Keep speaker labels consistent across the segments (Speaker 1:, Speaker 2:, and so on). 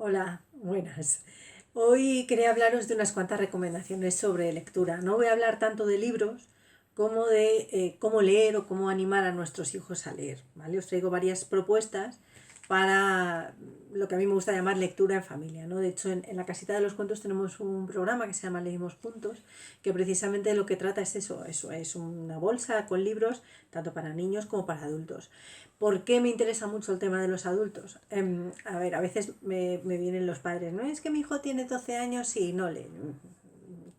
Speaker 1: Hola, buenas. Hoy quería hablaros de unas cuantas recomendaciones sobre lectura. No voy a hablar tanto de libros como de cómo leer o cómo animar a nuestros hijos a leer, ¿vale? Os traigo varias propuestas para lo que a mí me gusta llamar lectura en familia, ¿no? De hecho, en la casita de los cuentos tenemos un programa que se llama Leemos Juntos, que precisamente lo que trata es eso es una bolsa con libros, tanto para niños como para adultos. ¿Por qué me interesa mucho el tema de los adultos? A ver, a veces me vienen los padres, ¿no? Es que mi hijo tiene 12 años y no lee.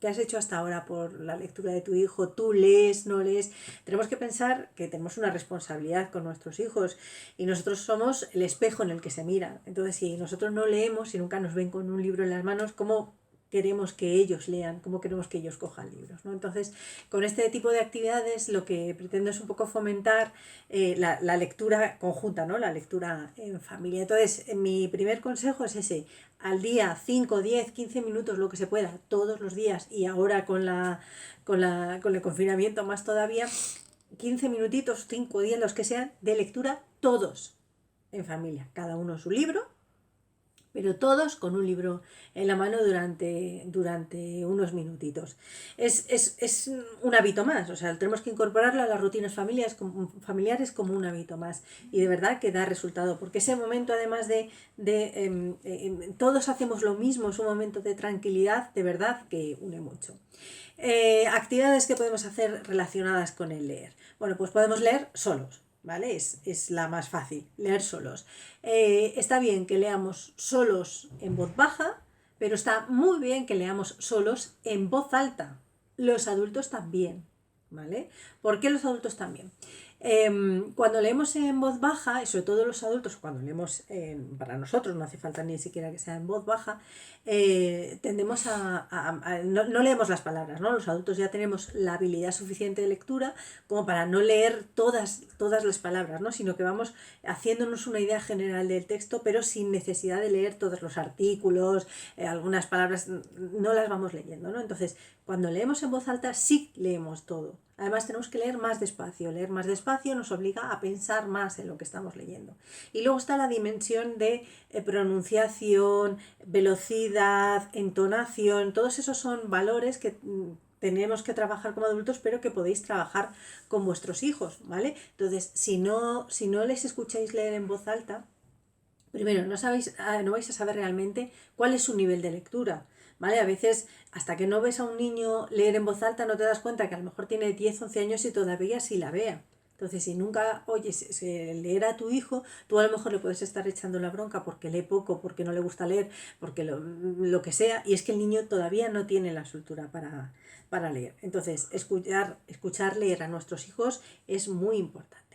Speaker 1: ¿Qué has hecho hasta ahora por la lectura de tu hijo? ¿Tú lees, no lees? Tenemos que pensar que tenemos una responsabilidad con nuestros hijos y nosotros somos el espejo en el que se mira. Entonces, si nosotros no leemos, si nunca nos ven con un libro en las manos, ¿cómo queremos que ellos lean? ¿Cómo queremos que ellos cojan libros? ¿No? Entonces, con este tipo de actividades lo que pretendo es un poco fomentar la lectura conjunta, ¿no? La lectura en familia. Entonces, mi primer consejo es ese: al día 5, 10, 15 minutos, lo que se pueda, todos los días, y ahora con el confinamiento más todavía, 15 minutitos, 5 días, los que sean, de lectura, todos en familia, cada uno su libro, pero todos con un libro en la mano durante unos minutitos. Es un hábito más, o sea, tenemos que incorporarlo a las rutinas familiares como un hábito más, y de verdad que da resultado, porque ese momento, además de todos hacemos lo mismo, es un momento de tranquilidad, de verdad que une mucho. Actividades que podemos hacer relacionadas con el leer. Bueno, pues podemos leer solos, ¿vale? Es la más fácil, leer solos. Está bien que leamos solos en voz baja, pero está muy bien que leamos solos en voz alta. Los adultos también, ¿vale? ¿Por qué los adultos también? Cuando leemos en voz baja, y sobre todo los adultos, cuando leemos para nosotros, no hace falta ni siquiera que sea en voz baja, tendemos no leemos las palabras, ¿no? Los adultos ya tenemos la habilidad suficiente de lectura como para no leer todas las palabras, ¿no? Sino que vamos haciéndonos una idea general del texto, pero sin necesidad de leer todos los artículos, algunas palabras no las vamos leyendo, ¿no? Entonces, cuando leemos en voz alta, sí leemos todo. Además, tenemos que leer más despacio. Leer más despacio nos obliga a pensar más en lo que estamos leyendo. Y luego está la dimensión de pronunciación, velocidad, entonación. Todos esos son valores que tenemos que trabajar como adultos, pero que podéis trabajar con vuestros hijos, ¿vale? Entonces, si no les escucháis leer en voz alta, primero, no vais a saber realmente cuál es su nivel de lectura, ¿vale? A veces, hasta que no ves a un niño leer en voz alta, no te das cuenta que a lo mejor tiene 10, 11 años y todavía sí la vea. Entonces, si nunca oyes leer a tu hijo, tú a lo mejor le puedes estar echando la bronca porque lee poco, porque no le gusta leer, porque lo que sea, y es que el niño todavía no tiene la soltura para leer. Entonces, escuchar leer a nuestros hijos es muy importante.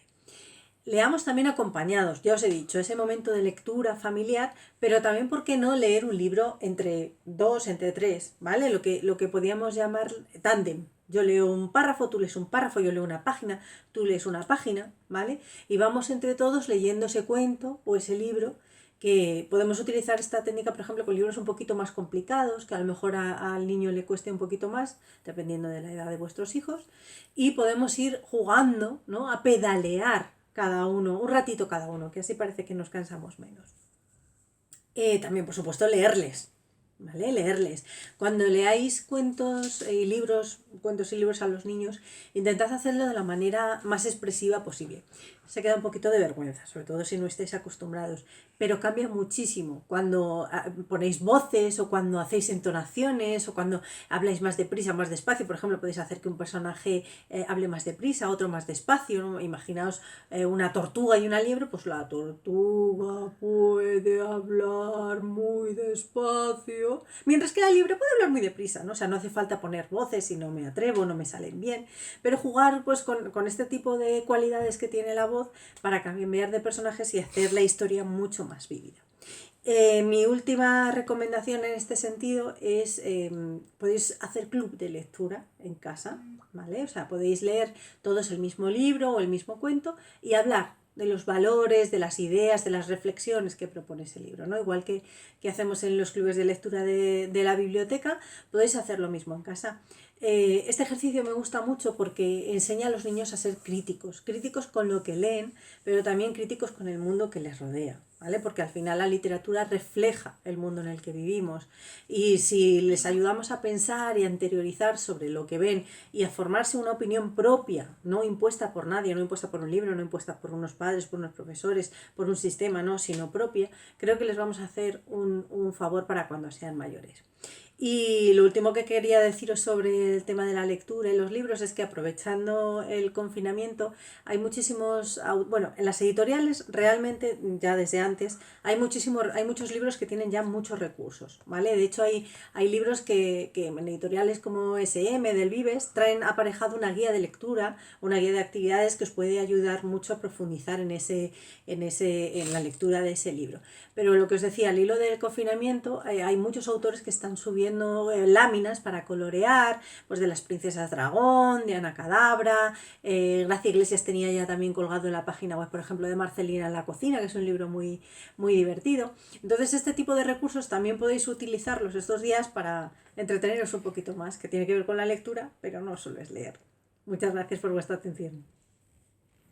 Speaker 1: Leamos también acompañados, ya os he dicho, ese momento de lectura familiar, pero también, ¿por qué no leer un libro entre dos, entre tres? ¿Vale? Lo que podíamos llamar tándem. Yo leo un párrafo, tú lees un párrafo, yo leo una página, tú lees una página, ¿vale? Y vamos entre todos leyendo ese cuento o ese libro, que podemos utilizar esta técnica, por ejemplo, con libros un poquito más complicados, que a lo mejor al niño le cueste un poquito más, dependiendo de la edad de vuestros hijos, y podemos ir jugando, ¿no? A pedalear cada uno, un ratito cada uno, que así parece que nos cansamos menos. También, por supuesto, leerles, ¿vale? Leerles. Cuando leáis cuentos y libros a los niños, intentad hacerlo de la manera más expresiva posible. Se queda un poquito de vergüenza, sobre todo si no estáis acostumbrados, pero cambia muchísimo cuando ponéis voces, o cuando hacéis entonaciones, o cuando habláis más deprisa, más despacio. Por ejemplo, podéis hacer que un personaje hable más deprisa, otro más despacio, ¿no? Imaginaos una tortuga y una liebre, pues la tortuga puede hablar muy despacio, mientras que la liebre puede hablar muy deprisa, ¿no? O sea, no hace falta poner voces si no me atrevo, no me salen bien, pero jugar pues con este tipo de cualidades que tiene la voz para cambiar de personajes y hacer la historia mucho más vívida. Mi última recomendación en este sentido es, podéis hacer club de lectura en casa, ¿vale? O sea, podéis leer todos el mismo libro o el mismo cuento y hablar de los valores, de las ideas, de las reflexiones que propone ese libro, ¿no? Igual que hacemos en los clubes de lectura de la biblioteca, podéis hacer lo mismo en casa. Este ejercicio me gusta mucho porque enseña a los niños a ser críticos, críticos con lo que leen, pero también críticos con el mundo que les rodea, ¿vale? Porque al final la literatura refleja el mundo en el que vivimos y si les ayudamos a pensar y a interiorizar sobre lo que ven y a formarse una opinión propia, no impuesta por nadie, no impuesta por un libro, no impuesta por unos padres, por unos profesores, por un sistema, no, sino propia, creo que les vamos a hacer un favor para cuando sean mayores. Y lo último que quería deciros sobre el tema de la lectura y los libros es que aprovechando el confinamiento hay muchísimos, bueno, en las editoriales realmente ya desde antes hay muchos libros que tienen ya muchos recursos, ¿vale? De hecho hay libros que en editoriales como SM del Vives traen aparejado una guía de lectura, una guía de actividades que os puede ayudar mucho a profundizar en la lectura de ese libro. Pero lo que os decía, al hilo del confinamiento, hay muchos autores que están subiendo láminas para colorear, pues de las princesas dragón, de Ana Cadabra, Gracia Iglesias tenía ya también colgado en la página web, por ejemplo, de Marcelina en la cocina, que es un libro muy, muy divertido. Entonces, este tipo de recursos también podéis utilizarlos estos días para entreteneros un poquito más, que tiene que ver con la lectura, pero no solo es leer. Muchas gracias por vuestra atención.